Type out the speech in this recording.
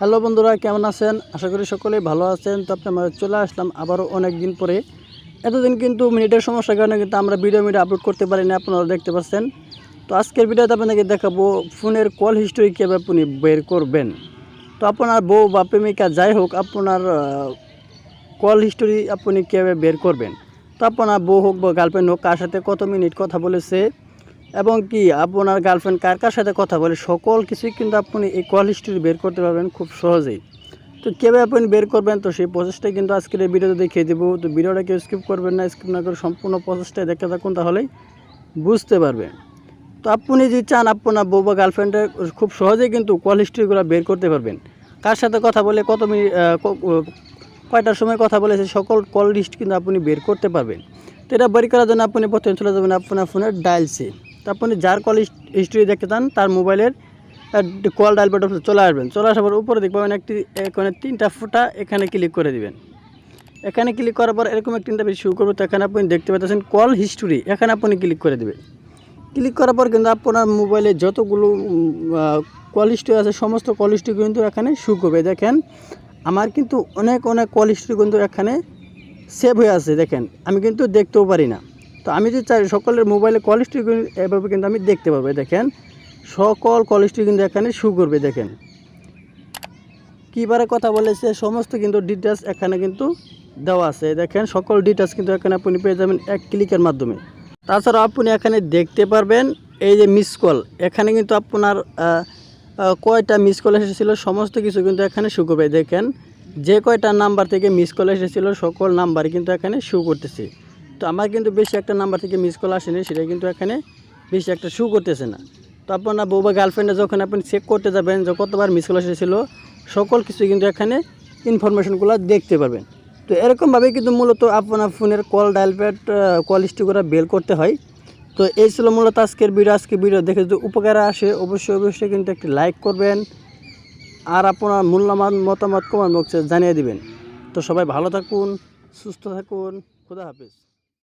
Hello বন্ধুরা, কেমন আছেন? আশা করি সকলেই ভালো আছেন। তো আপনার মাঝে চলে আসলাম আবারও অনেক দিন পরে। এতদিন কিন্তু মিনিটের সমস্যার কারণে কিন্তু আমরা ভিডিও আপলোড করতে পারিনি, আপনারা দেখতে পাচ্ছেন। তো আজকের ভিডিওতে আপনাদেরকে দেখাবো ফোনের কল হিস্টোরি কীভাবে আপনি বের করবেন। তো আপনার বউ বা প্রেমিকা যাই হোক, আপনার কল হিস্টোরি আপনি কীভাবে বের করবেন। তো আপনার বউ হোক বা গার্লফ্রেন্ড হোক, কার সাথে কত মিনিট কথা বলেছে এবং কি আপনার গার্লফ্রেন্ড কার কার সাথে কথা বলে, সকল কিছুই কিন্তু আপনি এই কল হিস্টোরি বের করতে পারবেন খুব সহজেই। তো কীভাবে আপনি বের করবেন, তো সেই প্রসেসটাই কিন্তু আজকের এই ভিডিওতে দেখিয়ে দেবো। তো ভিডিওটা কেউ স্কিপ করবেন না, স্কিপ না করে সম্পূর্ণ প্রসেসটাই দেখতে থাকুন, তাহলেই বুঝতে পারবেন। তো আপনি যদি চান আপনার বউ বা গার্লফ্রেন্ডের খুব সহজেই কিন্তু কল হিস্টোরিগুলো বের করতে পারবেন। কার সাথে কথা বলে, কত মিনিট, কয়টার সময় কথা বলেছে, সকল কল লিস্ট কিন্তু আপনি বের করতে পারবেন। তো এটা বের করার জন্য আপনি প্রথমে চলে যাবেন আপনার ফোনের ডায়ালসে। তো আপনি যার কল হিস্টোরি দেখতে চান তার মোবাইলের কল ডায়াল বাটন চলে আসবেন। চলে আসার পর উপরে দেখবেন এখানে 3টা ফুটা, এখানে ক্লিক করে দিবেন। এখানে ক্লিক করার পর এরকম একটা ইন্টারফেস শুরু করবে। তো এখানে আপনি দেখতে পাচ্ছেন কল হিস্টোরি, এখানে আপনি ক্লিক করে দেবেন। ক্লিক করার পর কিন্তু আপনার মোবাইলে যতগুলো কল হিস্টোরি আছে, সমস্ত কল হিস্টোরি কিন্তু এখানে শো করবে। দেখেন আমার কিন্তু অনেক কল হিস্টোরি কিন্তু এখানে সেভ হয়ে আছে। দেখেন আমি কিন্তু দেখতেও পারি না। তো আমি যদি চাই সকলের মোবাইলে কল হিস্টোরি এভাবে কিন্তু আমি দেখতে পাবো। দেখেন সকল কল হিস্টোরি কিন্তু এখানে শো করবে। দেখেন কীবারে কথা বলেছে সমস্ত কিন্তু ডিটেলস এখানে কিন্তু দেওয়া আছে। দেখেন সকল ডিটেলস কিন্তু এখানে আপনি পেয়ে যাবেন এক ক্লিকের মাধ্যমে। তাছাড়া আপনি এখানে দেখতে পারবেন এই যে মিস কল, এখানে কিন্তু আপনার কয়টা মিস কল এসেছিলো সমস্ত কিছু কিন্তু এখানে শো করবে। দেখেন যে কয়টা নাম্বার থেকে মিস কল এসেছিলো সকল নাম্বারই কিন্তু এখানে শো করতেছে। তো আমার কিন্তু বেশি একটা নাম্বার থেকে মিস কল আসেনি, সেটা কিন্তু এখানে বেশি একটা শো করতেছে না। তো আপনার বউ বা গার্লফ্রেন্ডে যখন আপনি চেক করতে যাবেন যে কতবার মিস কল এসেছিলো, সকল কিছু কিন্তু এখানে ইনফরমেশনগুলো দেখতে পাবেন। তো এরকমভাবেই কিন্তু মূলত আপনার ফোনের call dial pad call history বের করতে হয়। তো এই ছিল মূলত আজকের ভিডিও। আজকের ভিডিও দেখে যদি উপকার আসে অবশ্যই কিন্তু একটি লাইক করবেন আর আপনার মূল্যবান মতামত কমেন্ট বক্সে জানিয়ে দিবেন। তো সবাই ভালো থাকুন, সুস্থ থাকুন, খোদা হাফেজ।